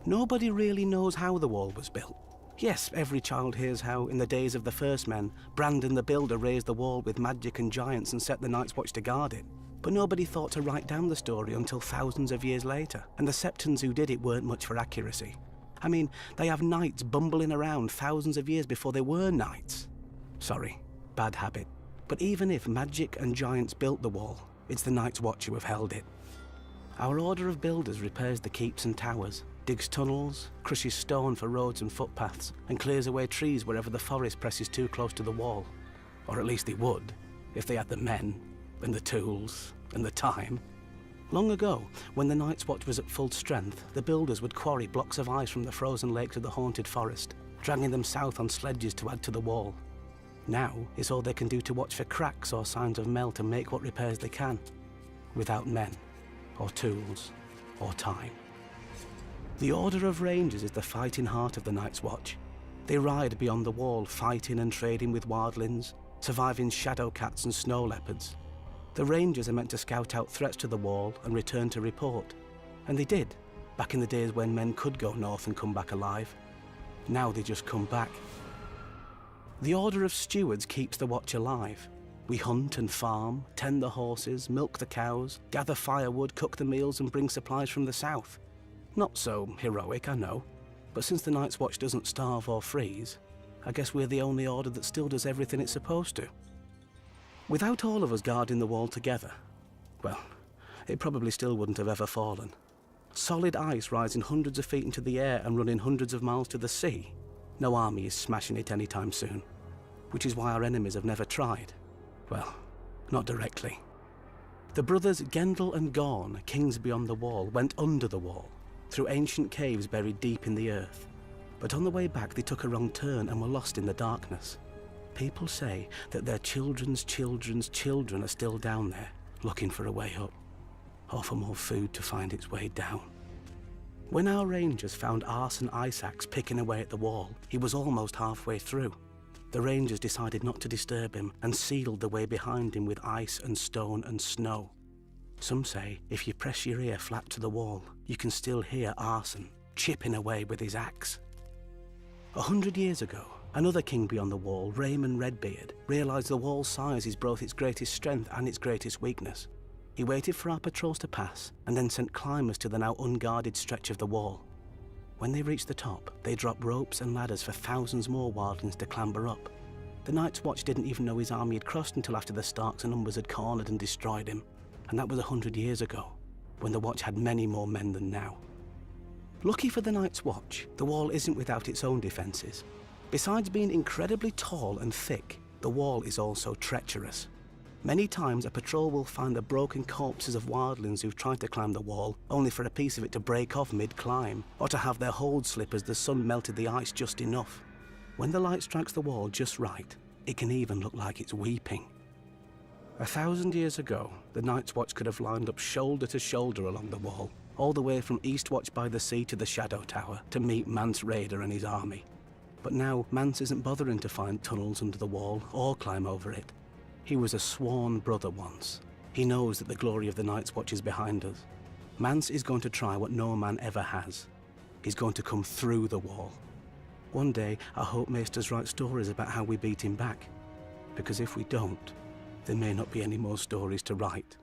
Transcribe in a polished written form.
Nobody really knows how the wall was built. Yes, every child hears how, in the days of the first men, Brandon the Builder raised the wall with magic and giants and set the Night's Watch to guard it. But nobody thought to write down the story until thousands of years later, and the Septons who did it weren't much for accuracy. I mean, they have knights bumbling around thousands of years before they were knights. Sorry, bad habit. But even if magic and giants built the wall, it's the Night's Watch who have held it. Our order of builders repairs the keeps and towers, digs tunnels, crushes stone for roads and footpaths, and clears away trees wherever the forest presses too close to the wall. Or at least they would, if they had the men, and the tools, and the time. Long ago, when the Night's Watch was at full strength, the builders would quarry blocks of ice from the frozen lakes of the haunted forest, dragging them south on sledges to add to the wall. Now, it's all they can do to watch for cracks or signs of melt and make what repairs they can, without men, or tools, or time. The Order of Rangers is the fighting heart of the Night's Watch. They ride beyond the wall, fighting and trading with wildlings, surviving shadow cats and snow leopards. The Rangers are meant to scout out threats to the wall and return to report. And they did, back in the days when men could go north and come back alive. Now they just come back. The Order of Stewards keeps the Watch alive. We hunt and farm, tend the horses, milk the cows, gather firewood, cook the meals and bring supplies from the south. Not so heroic, I know, but since the Night's Watch doesn't starve or freeze, I guess we're the only order that still does everything it's supposed to. Without all of us guarding the wall together, well, it probably still wouldn't have ever fallen. Solid ice rising hundreds of feet into the air and running hundreds of miles to the sea. No army is smashing it anytime soon, which is why our enemies have never tried. Well, not directly. The brothers Gendel and Gorn, kings beyond the wall, went under the wall, through ancient caves buried deep in the earth. But on the way back they took a wrong turn and were lost in the darkness. People say that their children's children's children are still down there, looking for a way up, or for more food to find its way down. When our rangers found Arson Isaac's picking away at the wall, he was almost halfway through. The rangers decided not to disturb him and sealed the way behind him with ice and stone and snow. Some say if you press your ear flat to the wall, you can still hear Arson chipping away with his axe. 100 years ago, another king beyond the wall, Raymond Redbeard, realised the wall's size is both its greatest strength and its greatest weakness. He waited for our patrols to pass and then sent climbers to the now unguarded stretch of the wall. When they reached the top, they dropped ropes and ladders for thousands more wildlings to clamber up. The Night's Watch didn't even know his army had crossed until after the Starks and Umbers had cornered and destroyed him. And that was 100 years ago, when the Watch had many more men than now. Lucky for the Night's Watch, the wall isn't without its own defences. Besides being incredibly tall and thick, the wall is also treacherous. Many times a patrol will find the broken corpses of wildlings who've tried to climb the wall, only for a piece of it to break off mid-climb, or to have their hold slip as the sun melted the ice just enough. When the light strikes the wall just right, it can even look like it's weeping. 1,000 years ago, the Night's Watch could have lined up shoulder to shoulder along the wall, all the way from Eastwatch by the Sea to the Shadow Tower, to meet Mance Rayder and his army. But now, Mance isn't bothering to find tunnels under the wall or climb over it. He was a sworn brother once. He knows that the glory of the Night's Watch is behind us. Mance is going to try what no man ever has. He's going to come through the wall. One day, I hope Maesters write stories about how we beat him back. Because if we don't, there may not be any more stories to write.